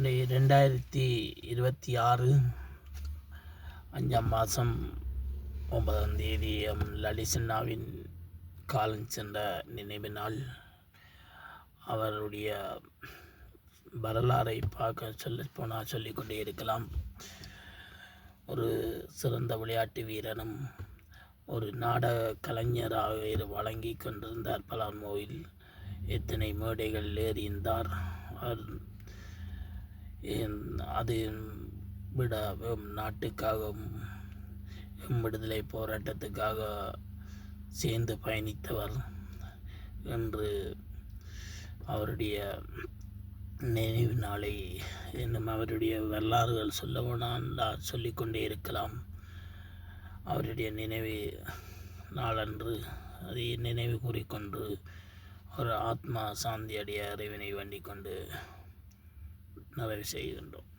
2026 5ஆம் மாதம் 9ஆம் தேதி லலிசன்னாவின் காலம் சென்ற நினைவு நாள். அவருடைய வரலாறை சொல்லப்போனால் சொல்லிக்கொண்டே இருக்கலாம். ஒரு சிறந்த விளையாட்டு வீரனும் ஒரு நாடக கலைஞராக வழங்கி கொண்டிருந்தார். பலாமோவில் எத்தனை மேடைகள் ஏறியிருந்தார். அது விட நாட்டுக்காகவும் விடுதலை போராட்டத்துக்காக சேர்ந்து பயணித்தவர் என்று அவருடைய நினைவு நாளை இன்னும் அவருடைய வரலாறுகள் சொல்லப்போனால் சொல்லிக்கொண்டே இருக்கலாம். அவருடைய நினைவு நாளன்று அதை நினைவு கூறிக்கொண்டு ஒரு ஆத்மா சாந்தி அடைய இறைவனை வேண்டிக் கொண்டு நிறைவு செய்கின்றோம்.